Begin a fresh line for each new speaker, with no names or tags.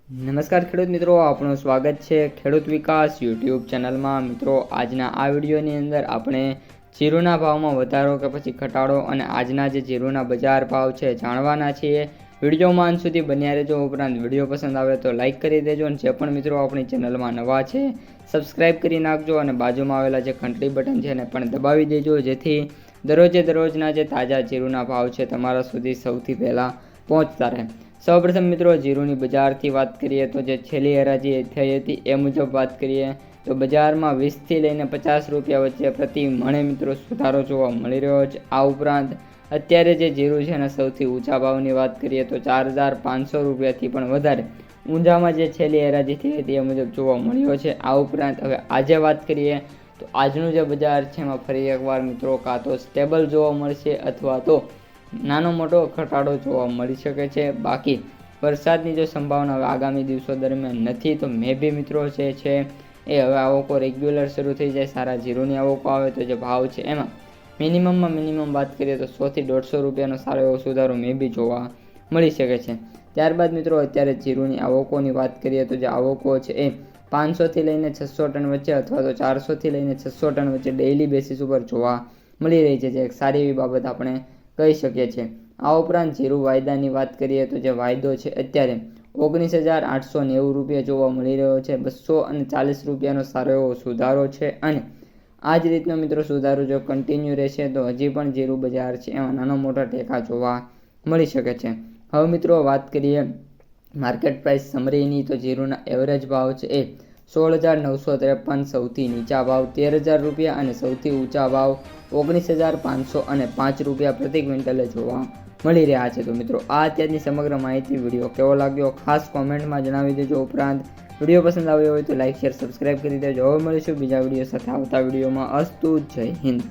નમસ્કાર ખેડૂત મિત્રો, આપણું સ્વાગત છે ખેડૂત વિકાસ યુટ્યુબ ચેનલમાં। મિત્રો, આજના આ વિડીયોની અંદર આપણે જીરુના ભાવમાં વધારો કે પછી ઘટાડો અને આજના જે જીરુના બજાર ભાવ છે જાણવાના છીએ। વિડીયોમાં અંત સુધી બન્યા રહેજો। ઉપરાંત વિડીયો પસંદ આવે તો લાઇક કરી દેજો અને જે પણ મિત્રો આપણી ચેનલમાં નવા છે સબસ્ક્રાઇબ કરી નાખજો અને બાજુમાં આવેલા જે ઘંટડી બટન છે એને પણ દબાવી દેજો, જેથી દરરોજના જે તાજા જીરુના ભાવ છે તમારા સુધી સૌથી પહેલાં પહોંચતા રહે। સૌપ્રથમ મિત્રો જીરુની બજારથી વાત કરીએ તો જે છેલ્લી હરાજી થઈ હતી એ મુજબ વાત કરીએ તો બજારમાં 20થી લઈને 50 રૂપિયા વચ્ચે પ્રતિ મણે મિત્રો સુધારો જોવા મળી રહ્યો છે। આ ઉપરાંત અત્યારે જે જીરું છે એના સૌથી ઊંચા ભાવની વાત કરીએ તો 4500 રૂપિયાથી પણ વધારે ઊંચામાં જે છેલ્લી હરાજી થઈ હતી એ મુજબ જોવા મળ્યો છે। આ ઉપરાંત હવે આજે વાત કરીએ તો આજનું જે બજાર છે એમાં ફરી એકવાર મિત્રો કાં તો સ્ટેબલ જોવા મળશે અથવા તો નાનો મોટો ઘટાડો જોવા મળી શકે છે। બાકી વરસાદની જો સંભાવના હવે આગામી દિવસો દરમિયાન નથી તો મે બી મિત્રો જે છે એ હવે આવકો રેગ્યુલર શરૂ થઈ જાય, સારા જીરુની આવકો આવે તો જે ભાવ છે એમાં મિનિમમ વાત કરીએ તો 100 થી 150 રૂપિયાનો સારો એવો સુધારો મે બી જોવા મળી શકે છે। ત્યારબાદ મિત્રો અત્યારે જીરુની આવકોની વાત કરીએ તો જે આવકો છે એ 500 થી લઈને 600 ટન વચ્ચે અથવા તો 400 થી લઈને 600 ટન વચ્ચે ડેઇલી બેસિસ ઉપર જોવા મળી રહી છે, જે એક સારી એવી બાબત આપણે કહી શકીએ છીએ। આ ઉપરાંત જીરુ વાયદાની વાત કરીએ તો જે વાયદો છે અત્યારે 19,890 રૂપિયા જોવા મળી રહ્યો છે। 240 રૂપિયાનો સારો એવો સુધારો છે અને આ જ રીતનો મિત્રો સુધારો જો કન્ટિન્યુ રહેશે તો હજી પણ જીરુ બજાર છે એમાં નાના મોટા ટેકા જોવા મળી શકે છે। હવે મિત્રો વાત કરીએ માર્કેટ પ્રાઇસ સમરીની તો જીરુના એવરેજ ભાવ છે એ 16,953 સૌથી નીચા ભાવ 13,000 રૂપિયા અને સૌથી ઊંચા ભાવ 19,505 રૂપિયા પ્રતિ ક્વિન્ટલે જોવા મળી રહ્યા છે। તો મિત્રો આ અત્યારની સમગ્ર માહિતી વિડીયો કેવો લાગ્યો ખાસ કોમેન્ટમાં જણાવી દેજો। ઉપરાંત વિડીયો પસંદ આવ્યો હોય તો લાઇક શેર સબસ્ક્રાઇબ કરી દેજો। હવે મળીશું બીજા વિડીયો સાથે આવતા વિડીયોમાં। અસ્તુ, જય હિન્દ।